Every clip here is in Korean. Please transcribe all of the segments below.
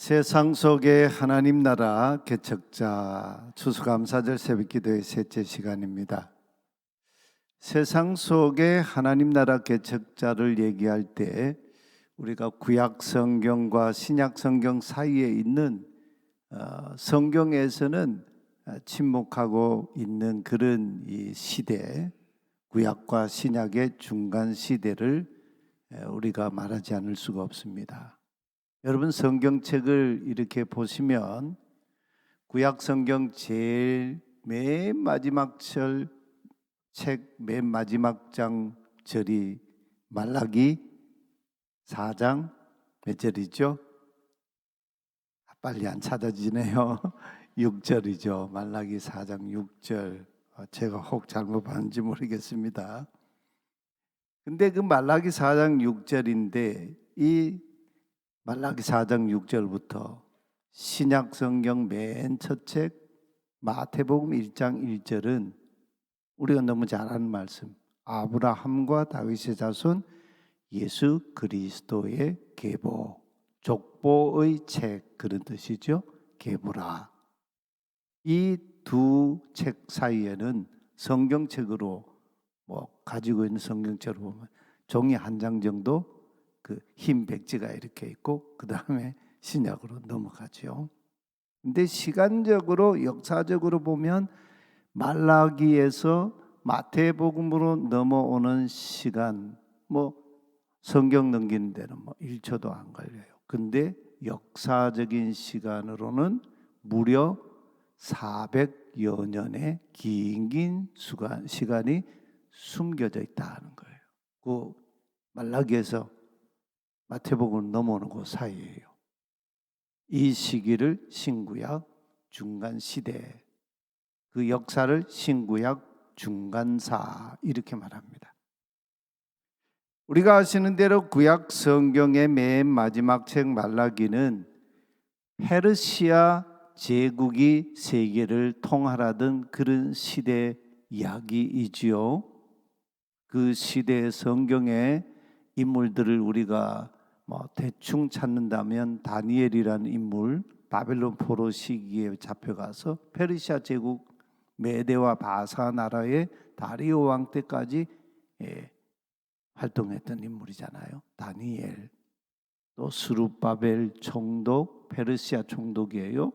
세상 속의 하나님 나라 개척자 추수감사절 새벽기도의 셋째 시간입니다. 세상 속의 하나님 나라 개척자를 얘기할 때 우리가 구약 성경과 신약 성경 사이에 있는 성경에서는 침묵하고 있는 그런 이 시대, 구약과 신약의 중간 시대를 우리가 말하지 않을 수가 없습니다. 여러분 성경책을 이렇게 보시면 구약 성경 제일 맨 마지막 책 맨 마지막 장 절이 말라기 4장 몇 절이죠? 빨리 안 찾아지네요. 6절이죠. 말라기 4장 6절. 제가 혹 잘못 봤는지 모르겠습니다. 근데 그 말라기 4장 6절인데 이 말라기 4장 6절부터 신약 성경 맨 첫 책 마태복음 1장 1절은 우리가 너무 잘 아는 말씀, 아브라함과 다윗의 자손 예수 그리스도의 계보, 족보의 책 그런 뜻이죠. 계보라. 이 두 책 사이에는 성경책으로 가지고 있는 성경책으로 보면 종이 한 장 정도 그 흰 백지가 이렇게 있고 그 다음에 신약으로 넘어가죠. 근데 시간적으로 역사적으로 보면 말라기에서 마태복음으로 넘어오는 시간 성경 넘기는 데는 1초도 안 걸려요. 근데 역사적인 시간으로는 무려 400여 년의 긴 시간이 숨겨져 있다는 거예요. 그 말라기에서 마태복음 넘어오는 그 사이예요. 이 시기를 신구약 중간 시대, 그 역사를 신구약 중간사 이렇게 말합니다. 우리가 아시는 대로 구약 성경의 맨 마지막 책 말라기는 페르시아 제국이 세계를 통할하던 그런 시대 이야기이지요. 그 시대의 성경의 인물들을 우리가 대충 찾는다면 다니엘이라는 인물, 바벨론 포로 시기에 잡혀가서 페르시아 제국 메대와 바사 나라의 다리오 왕 때까지 활동했던 인물이잖아요. 다니엘. 또 스룹바벨 총독, 페르시아 총독이에요.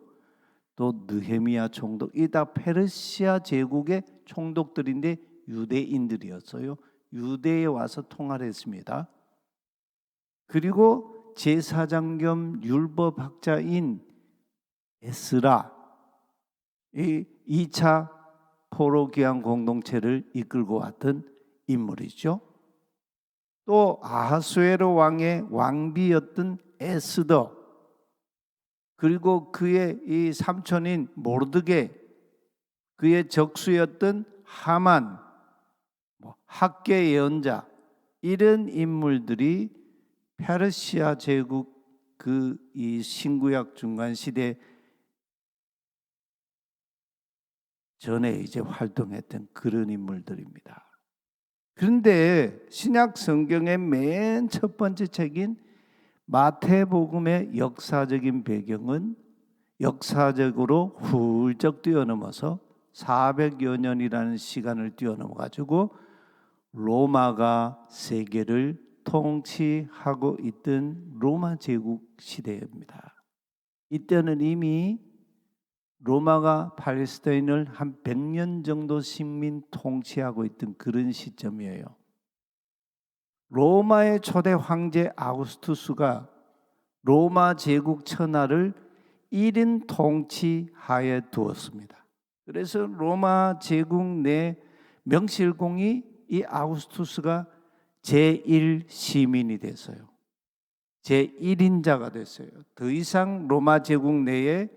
또 느헤미야 총독. 이 다 페르시아 제국의 총독들인데 유대인들이었어요. 유대에 와서 통화를 했습니다. 그리고 제사장 겸 율법학자인 에스라, 이 2차 포로기한 공동체를 이끌고 왔던 인물이죠. 또 아하수에로 왕의 왕비였던 에스더, 그리고 그의 이 삼촌인 모르드게, 그의 적수였던 하만, 학계 예언자, 이런 인물들이 페르시아 제국 그 이 신구약 중간 시대 전에 이제 활동했던 그런 인물들입니다. 그런데 신약 성경의 맨 첫 번째 책인 마태복음의 역사적인 배경은 역사적으로 훌쩍 뛰어넘어서 400여 년이라는 시간을 뛰어넘어 가지고 로마가 세계를 통치하고 있던 로마 제국 시대입니다. 이때는 이미 로마가 팔레스타인을 한 100년 정도 식민 통치하고 있던 그런 시점이에요. 로마의 초대 황제 아우구스투스가 로마 제국 천하를 1인 통치하에 두었습니다. 그래서 로마 제국 내 명실공히 이 아우구스투스가 제1시민이 됐어요. 제1인자가 됐어요. 더 이상 로마 제국 내에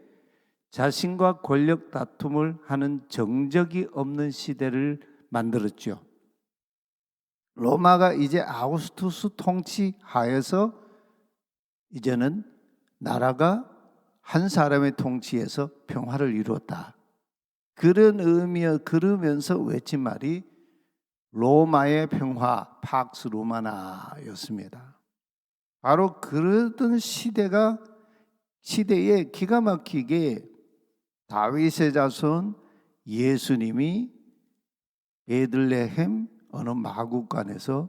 자신과 권력 다툼을 하는 정적이 없는 시대를 만들었죠. 로마가 이제 아우구스투스 통치 하에서 이제는 나라가 한 사람의 통치에서 평화를 이루었다. 그런 의미에 그러면서 외친 말이 로마의 평화, 팍스 로마나였습니다. 바로 그러던 시대가 시대에 기가 막히게 다윗의 자손 예수님이 베들레헴 어느 마구간에서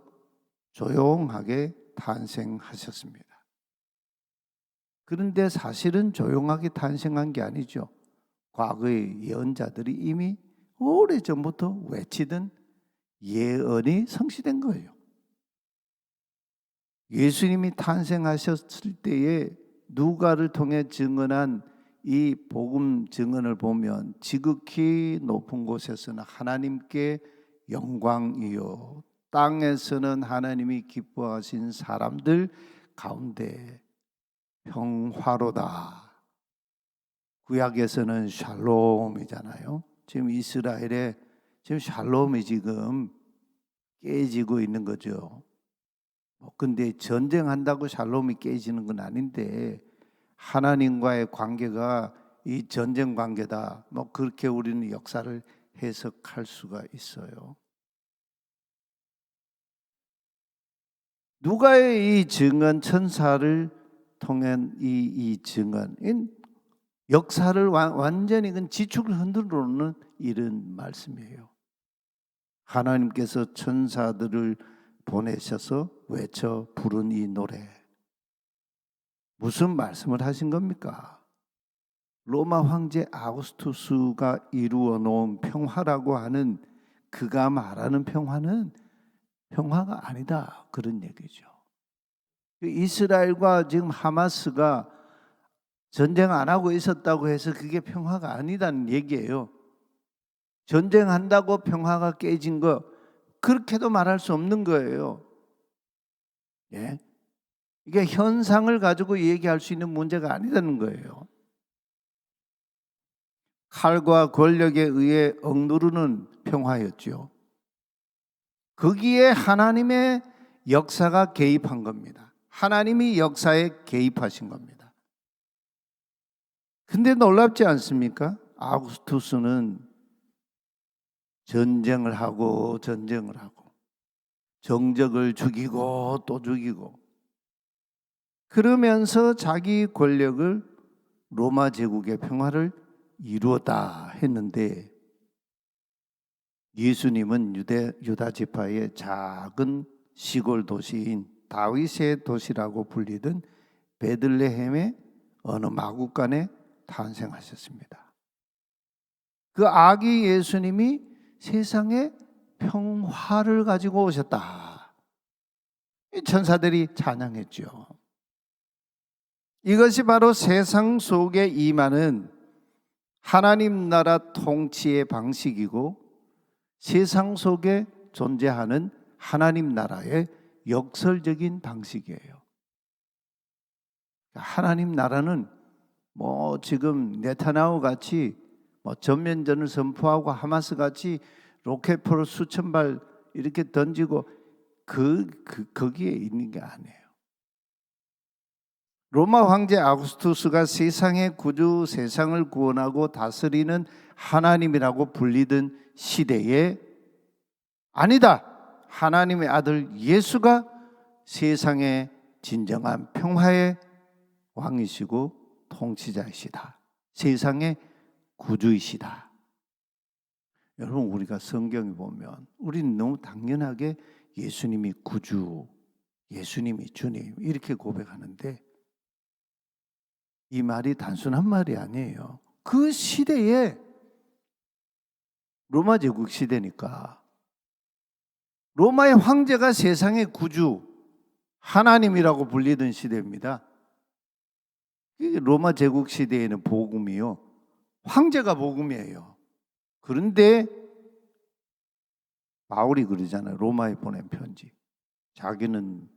조용하게 탄생하셨습니다. 그런데 사실은 조용하게 탄생한 게 아니죠. 과거의 예언자들이 이미 오래전부터 외치던 예언이 성취된 거예요. 예수님이 탄생하셨을 때에 누가를 통해 증언한 이 복음 증언을 보면 지극히 높은 곳에서는 하나님께 영광이요 땅에서는 하나님이 기뻐하신 사람들 가운데 평화로다. 구약에서는 샬롬이잖아요. 지금 이스라엘에 지금 샬롬이 지금 깨지고 있는 거죠. 근데 전쟁한다고 샬롬이 깨지는 건 아닌데 하나님과의 관계가 이 전쟁 관계다. 그렇게 우리는 역사를 해석할 수가 있어요. 누가의 이 증언, 천사를 통한 이 증언, 역사를 완전히 지축을 흔들어 놓는 이런 말씀이에요. 하나님께서 천사들을 보내셔서 외쳐 부른 이 노래, 무슨 말씀을 하신 겁니까? 로마 황제 아우구스투스가 이루어 놓은 평화라고 하는, 그가 말하는 평화는 평화가 아니다, 그런 얘기죠. 이스라엘과 지금 하마스가 전쟁 안 하고 있었다고 해서 그게 평화가 아니다는 얘기예요. 전쟁한다고 평화가 깨진 거, 그렇게도 말할 수 없는 거예요. 예? 이게 현상을 가지고 얘기할 수 있는 문제가 아니라는 거예요. 칼과 권력에 의해 억누르는 평화였죠. 거기에 하나님의 역사가 개입한 겁니다. 하나님이 역사에 개입하신 겁니다. 근데 놀랍지 않습니까? 아우구스투스는 전쟁을 하고 정적을 죽이고 또 죽이고 그러면서 자기 권력을 로마 제국의 평화를 이루었다 했는데, 예수님은 유다 지파의 작은 시골 도시인 다윗의 도시라고 불리던 베들레헴의 어느 마구간에 탄생하셨습니다. 그 아기 예수님이 세상에 평화를 가지고 오셨다. 천사들이 찬양했죠. 이것이 바로 세상 속에 임하는 하나님 나라 통치의 방식이고 세상 속에 존재하는 하나님 나라의 역설적인 방식이에요. 하나님 나라는 지금 네타냐후 같이 전면전을 선포하고 하마스 같이 로켓포를 수천 발 이렇게 던지고 거기에 있는 게 아니에요. 로마 황제 아우구스투스가 세상의 구주, 세상을 구원하고 다스리는 하나님이라고 불리던 시대에 아니다, 하나님의 아들 예수가 세상의 진정한 평화의 왕이시고 통치자이시다, 세상의 구주이시다. 여러분, 우리가 성경에 보면 우리는 너무 당연하게 예수님이 구주, 예수님이 주님 이렇게 고백하는데 이 말이 단순한 말이 아니에요. 그 시대에 로마 제국 시대니까 로마의 황제가 세상의 구주, 하나님이라고 불리던 시대입니다. 로마 제국 시대에는 복음이요, 황제가 복음이에요. 그런데 바울이 그러잖아요. 로마에 보낸 편지. 자기는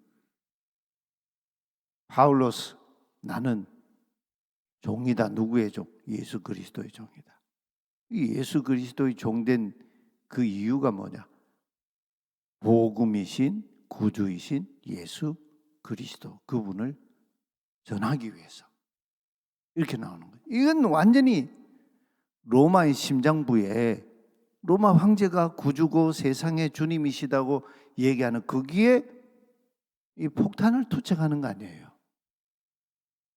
파울로스, 나는 종이다. 누구의 종? 예수 그리스도의 종이다. 이 예수 그리스도의 종된 그 이유가 뭐냐? 복음이신 구주이신 예수 그리스도, 그분을 전하기 위해서 이렇게 나오는 거예요. 이건 완전히 로마의 심장부에 로마 황제가 구주고 세상의 주님이시다고 얘기하는 거기에 이 폭탄을 투척하는 거 아니에요.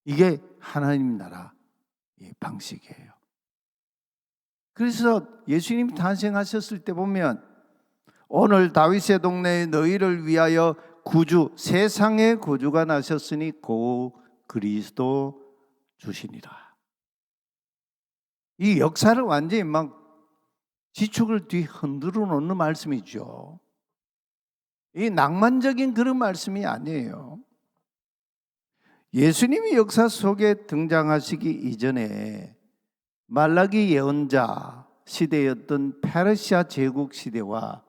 이게 하나님 나라 방식이에요. 그래서 예수님이 탄생하셨을 때 보면 오늘 다윗의 동네에 너희를 위하여 구주, 세상의 구주가 나셨으니 고 그리스도 주시니라. 이 역사를 완전히 막 지축을 뒤 흔들어 놓는 말씀이죠. 이 낭만적인 그런 말씀이 아니에요. 예수님이 역사 속에 등장하시기 이전에 말라기 예언자 시대였던 페르시아 제국 시대와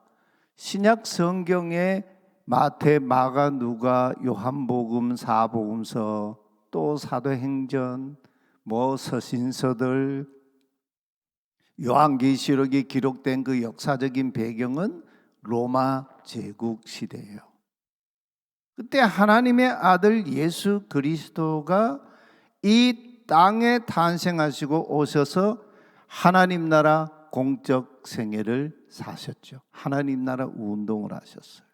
신약 성경의 마태, 마가, 누가, 요한복음, 사복음서, 또 사도행전, 서신서들, 요한계시록이 기록된 그 역사적인 배경은 로마 제국 시대예요. 그때 하나님의 아들 예수 그리스도가 이 땅에 탄생하시고 오셔서 하나님 나라 공적 생애를 사셨죠. 하나님 나라 운동을 하셨어요.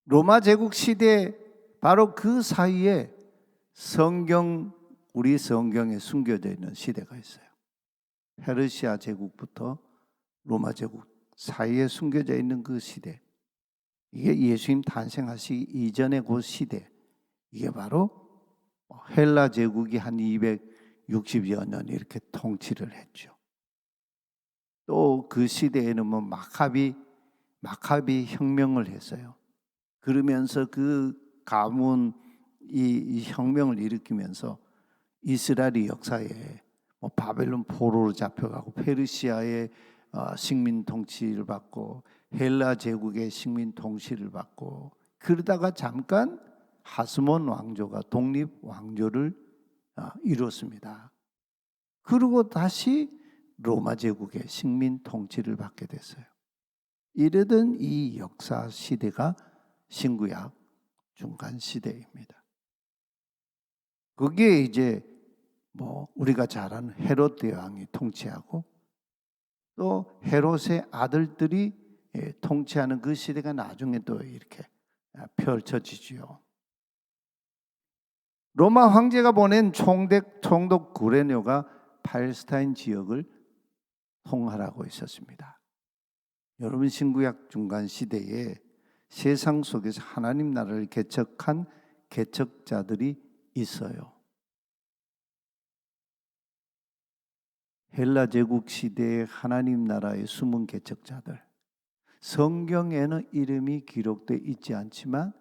로마 제국 시대 바로 그 사이에 우리 성경에 숨겨져 있는 시대가 있어요. 페르시아 제국부터 로마 제국 사이에 숨겨져 있는 그 시대, 이게 예수님 탄생하시기 이전의 그 시대, 이게 바로 헬라 제국이 한 260여 년 이렇게 통치를 했죠. 또 그 시대에는 마카비 혁명을 했어요. 그러면서 그 가문 이 혁명을 일으키면서 이스라엘의 역사에 바벨론 포로로 잡혀가고 페르시아의 식민 통치를 받고 헬라 제국의 식민 통치를 받고 그러다가 잠깐 하스몬 왕조가 독립 왕조를 이뤘습니다. 그리고 다시 로마 제국의 식민 통치를 받게 됐어요. 이러던 이 역사 시대가 신구약 중간 시대입니다. 거기에 이제 우리가 잘 아는 헤롯 왕이 통치하고 또 헤롯의 아들들이 통치하는 그 시대가 나중에 또 이렇게 펼쳐지지요. 로마 황제가 보낸 총독 구레뇨가 팔레스타인 지역을 통할하고 있었습니다. 여러분, 신구약 중간 시대에 세상 속에서 하나님 나라를 개척한 개척자들이 있어요. 헬라 제국 시대의 하나님 나라의 숨은 개척자들, 성경에는 이름이 기록되어 있지 않지만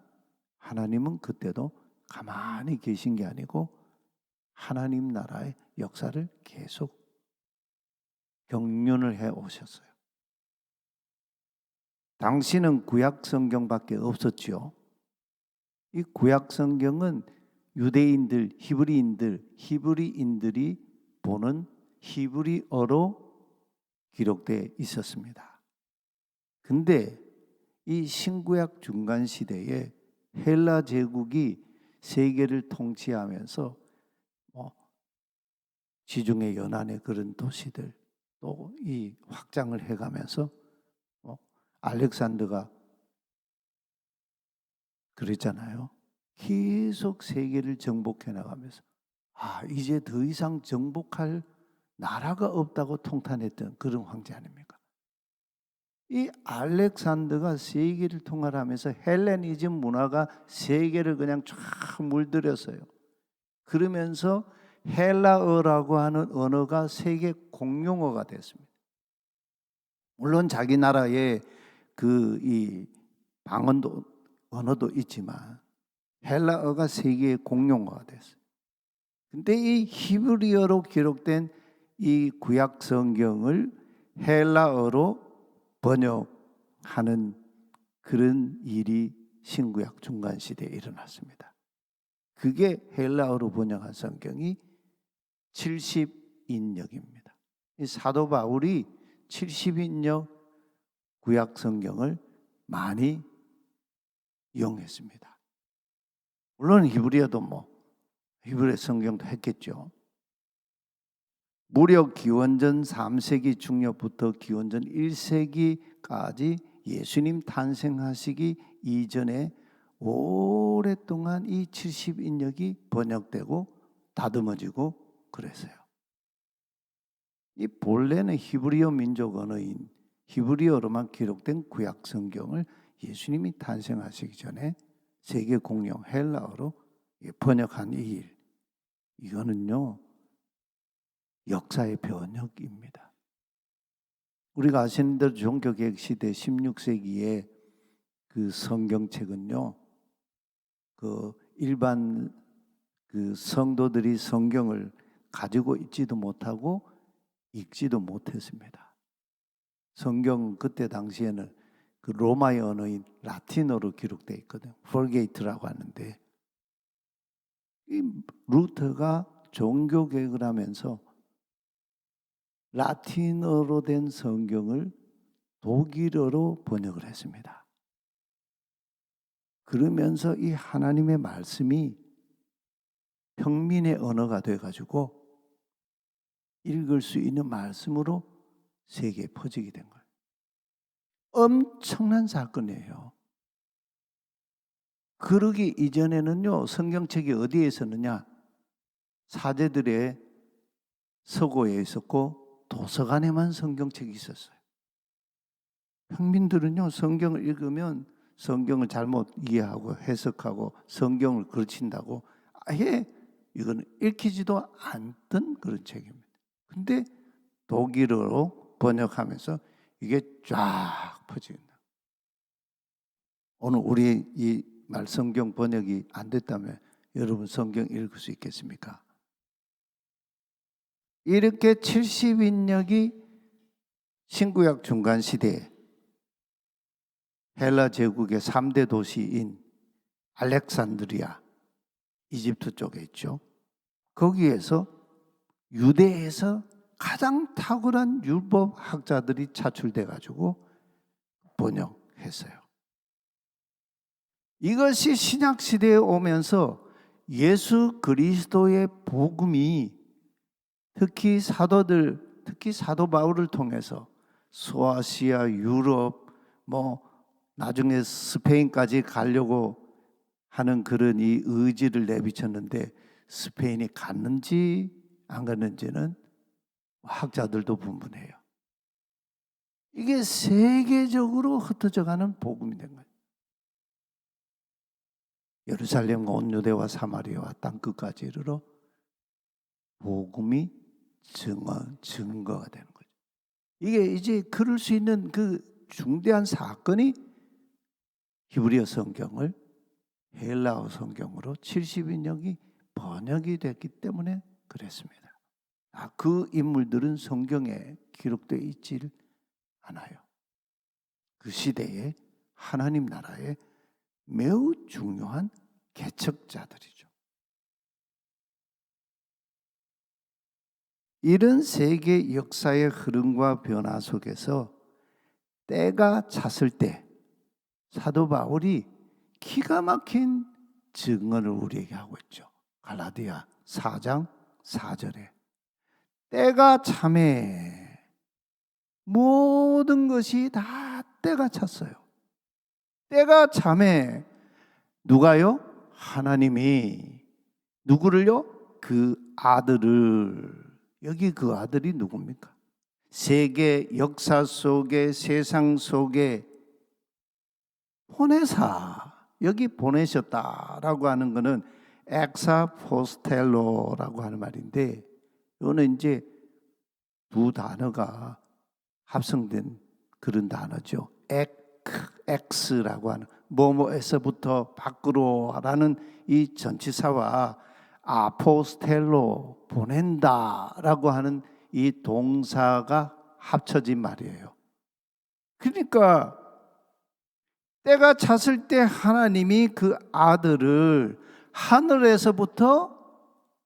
하나님은 그때도 가만히 계신 게 아니고 하나님 나라의 역사를 계속 경륜을 해 오셨어요. 당시는 구약 성경밖에 없었죠. 이 구약 성경은 유대인들, 히브리인들이 보는 히브리어로 기록되어 있었습니다. 근데 이 신구약 중간 시대에 헬라 제국이 세계를 통치하면서 지중해 연안의 그런 도시들 또 이 확장을 해가면서 알렉산더가 그랬잖아요. 계속 세계를 정복해 나가면서 이제 더 이상 정복할 나라가 없다고 통탄했던 그런 황제 아닙니까? 이 알렉산더가 세계를 통할하면서 헬레니즘 문화가 세계를 그냥 쫙 물들였어요. 그러면서 헬라어라고 하는 언어가 세계 공용어가 됐습니다. 물론 자기 나라의 이 방언도 언어도 있지만 헬라어가 세계의 공용어가 됐어요. 근데 이 히브리어로 기록된 이 구약 성경을 헬라어로 번역하는 그런 일이 신구약 중간 시대에 일어났습니다. 그게 헬라어로 번역한 성경이 70인역입니다. 이 사도 바울이 70인역 구약 성경을 많이 이용했습니다. 물론 히브리어도 히브리 성경도 했겠죠. 무려 기원전 3세기 중엽부터 기원전 1세기까지 예수님 탄생하시기 이전에 오랫동안 이 70인역이 번역되고 다듬어지고 그랬어요. 이 본래는 히브리어 민족 언어인 히브리어로만 기록된 구약 성경을 예수님이 탄생하시기 전에 세계 공용 헬라어로 번역한 이 일, 이거는요 역사의 변혁입니다. 우리가 아시는 대로 종교개혁 시대 16세기에 그 성경책은요, 그 일반 그 성도들이 성경을 가지고 있지도 못하고 읽지도 못했습니다. 성경 그때 당시에는 그 로마의 언어인 라틴어로 기록되어 있거든요. 풀게이트라고 하는데, 이 루터가 종교 개혁을 하면서 라틴어로 된 성경을 독일어로 번역을 했습니다. 그러면서 이 하나님의 말씀이 평민의 언어가 돼가지고 읽을 수 있는 말씀으로 세계에 퍼지게 된 거예요. 엄청난 사건이에요. 그러기 이전에는요, 성경책이 어디에 있었느냐? 사제들의 서고에 있었고 도서관에만 성경책이 있었어요. 평민들은요, 성경을 읽으면 성경을 잘못 이해하고 해석하고 성경을 걸친다고 아예 이거는 읽히지도 않던 그런 책입니다. 근데 독일어로 번역하면서 이게 쫙 퍼진다. 오늘 우리 이 말성경 번역이 안 됐다면 여러분 성경 읽을 수 있겠습니까? 이렇게 70인역이 신구약 중간 시대에 헬라 제국의 3대 도시인 알렉산드리아, 이집트 쪽에 있죠. 거기에서 유대에서 가장 탁월한 율법 학자들이 차출돼 가지고 번역했어요. 이것이 신약 시대에 오면서 예수 그리스도의 복음이 특히 사도들, 특히 사도 바울을 통해서 소아시아, 유럽, 나중에 스페인까지 가려고 하는 그런 이 의지를 내비쳤는데 스페인이 갔는지 안 갔는지는 학자들도 분분해요. 이게 세계적으로 흩어져가는 복음이 된 거예요. 예루살렘과 온 유대와 사마리아와 땅끝까지 이르러 복음이 증거가 되는 거죠. 이게 이제 그럴 수 있는 그 중대한 사건이 히브리어 성경을 헬라어 성경으로 70인역이 번역이 됐기 때문에 그랬습니다. 그 인물들은 성경에 기록되어 있질 않아요. 그 시대에 하나님 나라의 매우 중요한 개척자들이죠. 이런 세계 역사의 흐름과 변화 속에서 때가 찼을 때 사도 바울이 기가 막힌 증언을 우리에게 하고 있죠. 갈라디아 4장 4절에 때가 참에 모든 것이 다 때가 찼어요. 때가 참에 누가요? 하나님이 누구를요? 그 아들을, 여기 그 아들이 누굽니까? 세계 역사 속에 세상 속에 보내사 여기 보내셨다라고 하는 것은 엑사포스텔로라고 하는 말인데 이거는 이제 두 단어가 합성된 그런 단어죠. 엑스라고 하는 뭐뭐에서부터 밖으로라는 이 전치사와 아포스텔로 보낸다라고 하는 이 동사가 합쳐진 말이에요. 그러니까 때가 찼을 때 하나님이 그 아들을 하늘에서부터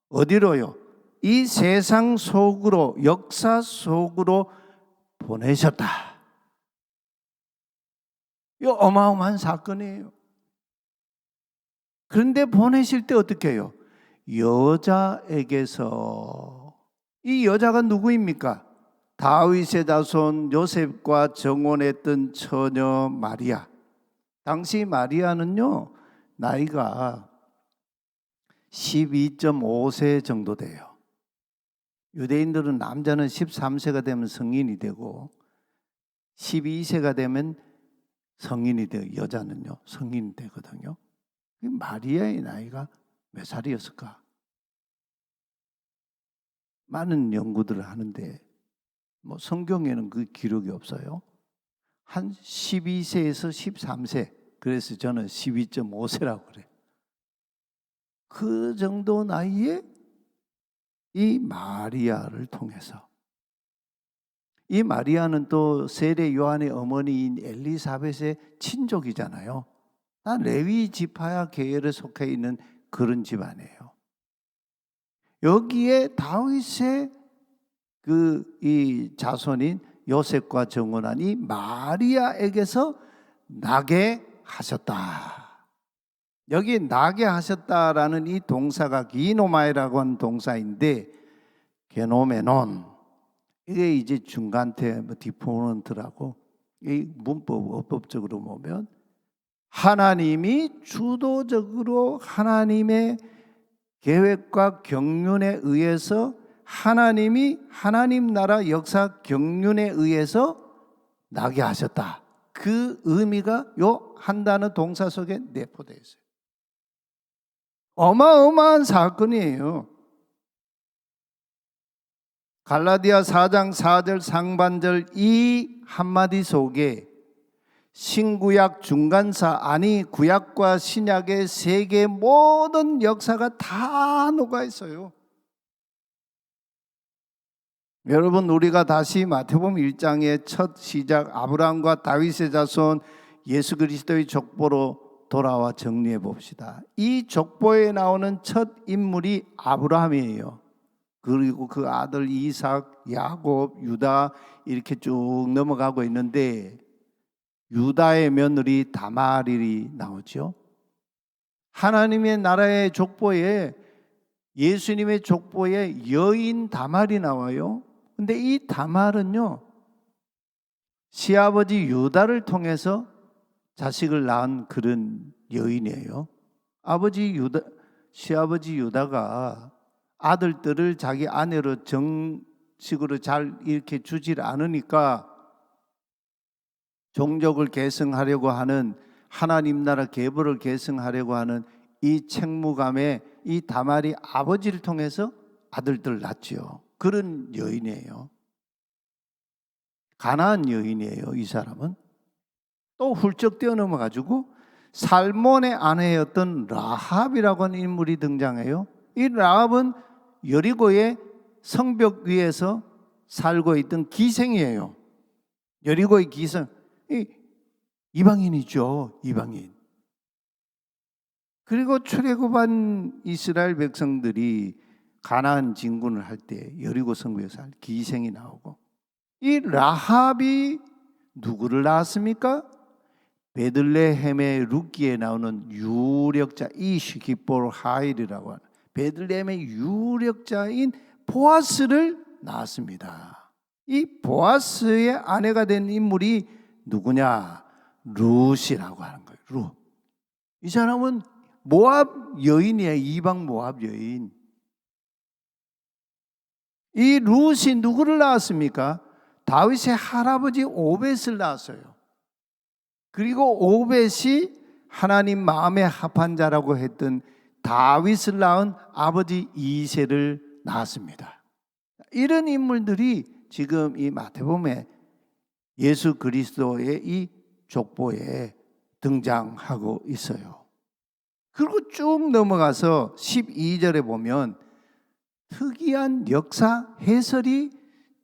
어디로요? 이 세상 속으로, 역사 속으로 보내셨다. 이 어마어마한 사건이에요. 그런데 보내실 때 어떻게 해요? 여자에게서. 이 여자가 누구입니까? 다윗의 자손 요셉과 정혼했던 처녀 마리아. 당시 마리아는요, 나이가 12.5세 정도 돼요. 유대인들은 남자는 13세가 되면 성인이 되고 12세가 되면 성인이 돼요. 여자는요 성인이 되거든요. 마리아의 나이가 몇 살이었을까? 많은 연구들을 하는데 뭐 성경에는 그 기록이 없어요. 한 12세에서 13세. 그래서 저는 12.5세라고 그래요. 그 정도 나이에 이 마리아를 통해서, 이 마리아는 또 세례 요한의 어머니인 엘리사벳의 친족이잖아요. 다 레위 지파야 계열에 속해 있는 그런 집안이에요. 여기에 다윗의 이 자손인 요셉과 정혼한 이 마리아에게서 나게 하셨다. 여기 나게 하셨다라는 이 동사가 기노마이라고 하는 동사인데, 게노메논, 이게 이제 중간태 디포넌트라고, 이 문법 어법적으로 보면 하나님이 주도적으로 하나님의 계획과 경륜에 의해서, 하나님이 하나님 나라 역사 경륜에 의해서 나게 하셨다. 그 의미가 요 한 단어 동사 속에 내포되어 있어요. 어마어마한 사건이에요. 갈라디아 4장 4절 상반절 이 한마디 속에 신구약 중간사, 아니 구약과 신약의 세계 모든 역사가 다 녹아 있어요. 여러분, 우리가 다시 마태복음 1장의 첫 시작 아브라함과 다윗의 자손 예수 그리스도의 족보로 돌아와 정리해 봅시다. 이 족보에 나오는 첫 인물이 아브라함이에요. 그리고 그 아들 이삭, 야곱, 유다 이렇게 쭉 넘어가고 있는데, 유다의 며느리 다말이 나오죠. 하나님의 나라의 족보에, 예수님의 족보에 여인 다말이 나와요. 근데 이 다말은요, 시아버지 유다를 통해서 자식을 낳은 그런 여인이에요. 시아버지 유다가 아들들을 자기 아내로 정식으로 잘 이렇게 주질 않으니까 종족을 계승하려고 하는, 하나님 나라 계보를 계승하려고 하는 이 책무감에 이 다말이 아버지를 통해서 아들들을 낳지요. 그런 여인이에요. 가나안 여인이에요. 이 사람은 또 훌쩍 뛰어넘어가지고 살몬의 아내였던 라합이라고 하는 인물이 등장해요. 이 라합은 여리고의 성벽 위에서 살고 있던 기생이에요. 여리고의 기생, 이방인이죠. 이방인. 그리고 출애굽한 이스라엘 백성들이 가나안 진군을 할 때 여리고 성벽에서 기생이 나오고, 이 라합이 누구를 낳았습니까? 베들레헴의 룻기에 나오는 유력자 이시기볼 하일이라고 하는 베들레헴의 유력자인 보아스를 낳았습니다. 이 보아스의 아내가 된 인물이 누구냐? 룻이라고 하는 거예요. 룻. 이 사람은 모압 여인이에요. 이방 모압 여인. 이 룻이 누구를 낳았습니까? 다윗의 할아버지 오벳을 낳았어요. 그리고 오벳이 하나님 마음에 합한 자라고 했던 다윗을 낳은 아버지 이새를 낳았습니다. 이런 인물들이 지금 이 마태복음에 예수 그리스도의 이 족보에 등장하고 있어요. 그리고 쭉 넘어가서 12절에 보면 특이한 역사 해설이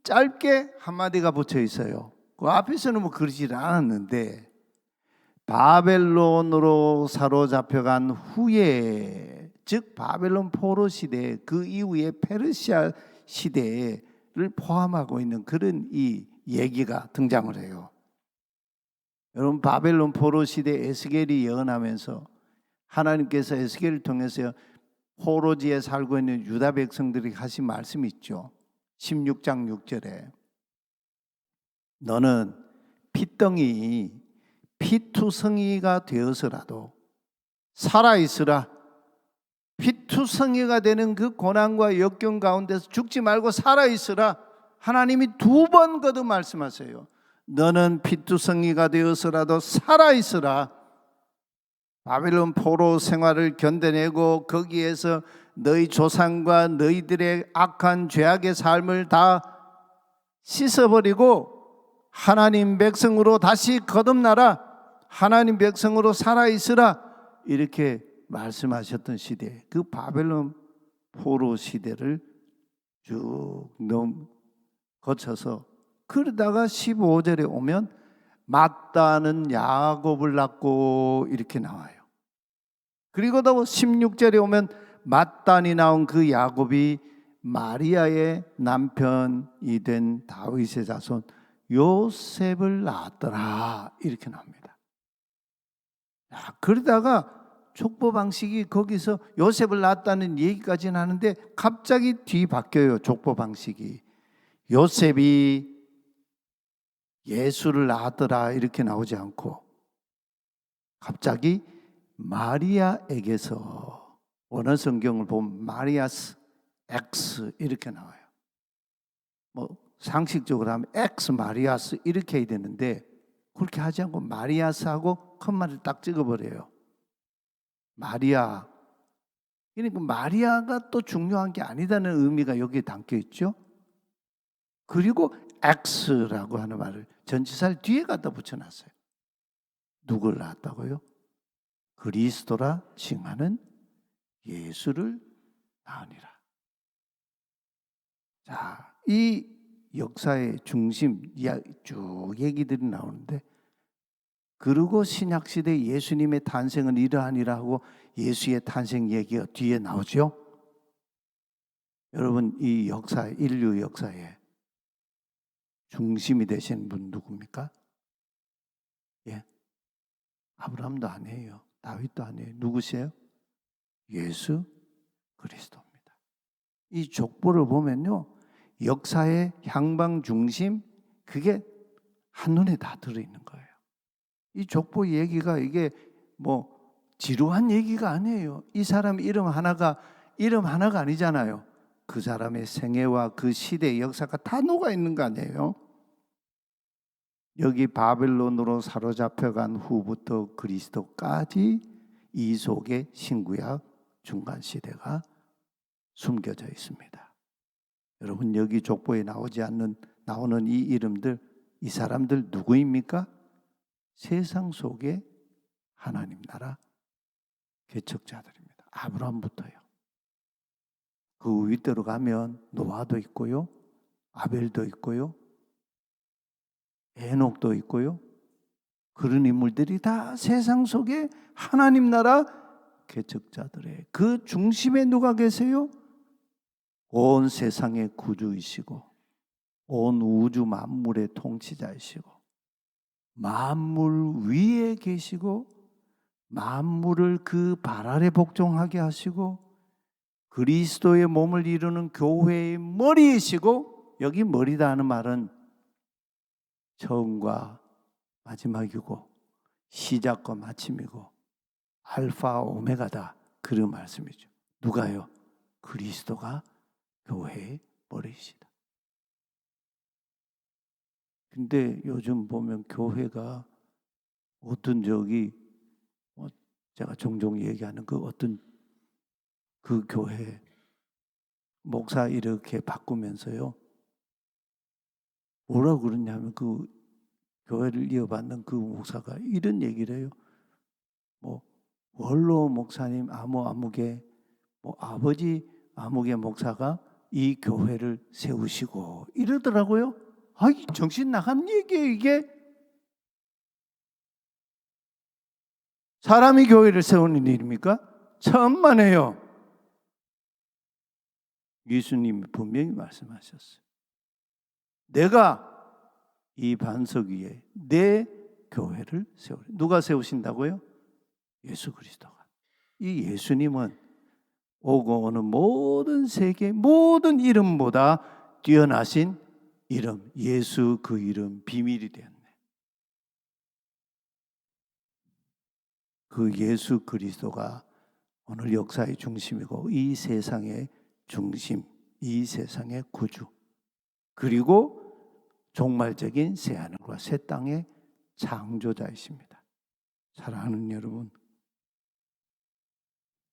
짧게 한마디가 붙여 있어요. 그 앞에서는 뭐 그러지 않았는데, 바벨론으로 사로잡혀간 후에, 즉 바벨론 포로 시대 그 이후에 페르시아 시대를 포함하고 있는 그런 이 얘기가 등장을 해요. 여러분, 바벨론 포로 시대 에스겔이 예언하면서 하나님께서 에스겔을 통해서 포로지에 살고 있는 유다 백성들이 하신 말씀이 있죠. 16장 6절에 너는 피덩이 피투성이가 되어서라도 살아있으라. 피투성이가 되는 그 고난과 역경 가운데서 죽지 말고 살아있으라. 하나님이 2번 거듭 말씀하세요. 너는 피투성이가 되어서라도 살아있으라. 바벨론 포로 생활을 견뎌내고 거기에서 너희 조상과 너희들의 악한 죄악의 삶을 다 씻어버리고 하나님 백성으로 다시 거듭나라. 하나님 백성으로 살아있으라. 이렇게 말씀하셨던 시대, 그 바벨론 포로 시대를 쭉 거쳐서 그러다가 15절에 오면 맏따는 야곱을 낳고 이렇게 나와요. 그리고 또 16절에 오면 맏단이 나온 그 야곱이 마리아의 남편이 된 다윗의 자손 요셉을 낳았더라. 이렇게 나옵니다. 그러다가 족보 방식이 거기서 요셉을 낳았다는 얘기까지는 하는데 갑자기 뒤바뀌어요. 족보 방식이. 요셉이 예수를 낳았더라 이렇게 나오지 않고 갑자기 마리아에게서, 원어 성경을 보면 마리아스 X 이렇게 나와요. 뭐 상식적으로 하면 X 마리아스 이렇게 해야 되는데 그렇게 하지 않고 마리아스하고 컴마를 딱 찍어버려요. 마리아. 그러니까 마리아가 또 중요한 게 아니다는 의미가 여기에 담겨 있죠. 그리고 X라고 하는 말을 전치사를 뒤에 갖다 붙여놨어요. 누굴 낳았다고요? 그리스도라 칭하는 예수를 낳으니라. 자, 이 역사의 중심 쭉 얘기들이 나오는데, 그리고 신약시대 예수님의 탄생은 이러하니라 하고 예수의 탄생 얘기가 뒤에 나오죠. 여러분, 이 역사, 인류 역사에 중심이 되신 분 누굽니까? 예, 아브라함도 아니에요. 다윗도 아니에요. 누구세요? 예수 그리스도입니다. 이 족보를 보면요, 역사의 향방 중심, 그게 한눈에 다 들어있는 거예요. 이 족보 얘기가 이게 뭐 지루한 얘기가 아니에요. 이 사람 이름 하나가 아니잖아요. 그 사람의 생애와 그 시대의 역사가 다 녹아 있는 거 아니에요. 여기 바벨론으로 사로잡혀간 후부터 그리스도까지 이 속에 신구약 중간 시대가 숨겨져 있습니다. 여러분, 여기 족보에 나오는 이 이름들, 이 사람들 누구입니까? 세상 속에 하나님 나라 개척자들입니다. 아브라함부터요. 그 윗대로 가면 노아도 있고요, 아벨도 있고요, 에녹도 있고요. 그런 인물들이 다 세상 속에 하나님 나라 개척자들의 그 중심에 누가 계세요? 온 세상의 구주이시고 온 우주 만물의 통치자이시고 만물 위에 계시고 만물을 그 발 아래 복종하게 하시고 그리스도의 몸을 이루는 교회의 머리이시고, 여기 머리다 하는 말은 처음과 마지막이고 시작과 마침이고 알파 오메가다, 그런 말씀이죠. 누가요? 그리스도가 교회의 머리이시다. 근데 요즘 보면 교회가 어떤 제가 종종 얘기하는 그 어떤 그 교회 목사 이렇게 바꾸면서요, 뭐라고 그러냐면 그 교회를 이어받는 그 목사가 이런 얘기를 해요. 뭐 원로 목사님 아무개, 뭐 아버지 아무개 목사가 이 교회를 세우시고 이러더라고요. 아이, 정신 나간 얘기예요 이게. 사람이 교회를 세우는 일입니까? 천만에요. 예수님이 분명히 말씀하셨어요. 내가 이 반석 위에 내 교회를 세우리. 누가 세우신다고요? 예수 그리스도가. 이 예수님은 오고 오는 모든 세계 모든 이름보다 뛰어나신 이름, 예수, 그 이름 비밀이 되었네. 그 예수 그리스도가 오늘 역사의 중심이고 이 세상의 중심, 이 세상의 구주, 그리고 종말적인 새하늘과 새 땅의 창조자이십니다. 사랑하는 여러분,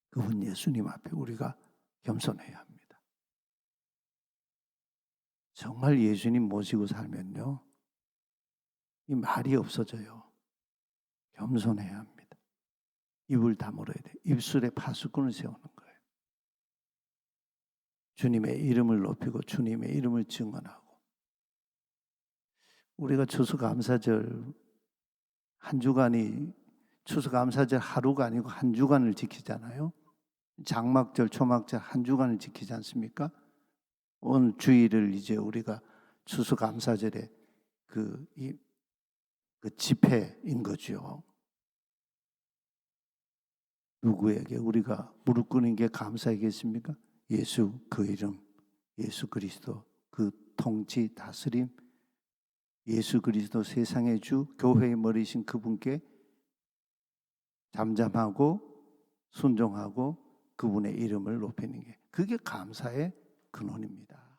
그분 예수님 앞에 우리가 겸손해야 합니다. 정말 예수님 모시고 살면요, 이 말이 없어져요. 겸손해야 합니다. 입을 다물어야 돼요. 입술에 파수꾼을 세우는 거예요. 주님의 이름을 높이고 주님의 이름을 증언하고. 우리가 추수감사절 한 주간이, 추수감사절 하루가 아니고 한 주간을 지키잖아요. 장막절, 초막절 한 주간을 지키지 않습니까? 오늘 주일을 이제 우리가 추수감사절의 그 집회인 거죠. 누구에게 우리가 무릎 꿇는 게 감사하겠습니까? 예수 그 이름, 예수 그리스도 그 통치 다스림, 예수 그리스도 세상의 주, 교회의 머리신 그분께 잠잠하고 순종하고 그분의 이름을 높이는 게, 그게 감사의 근원입니다.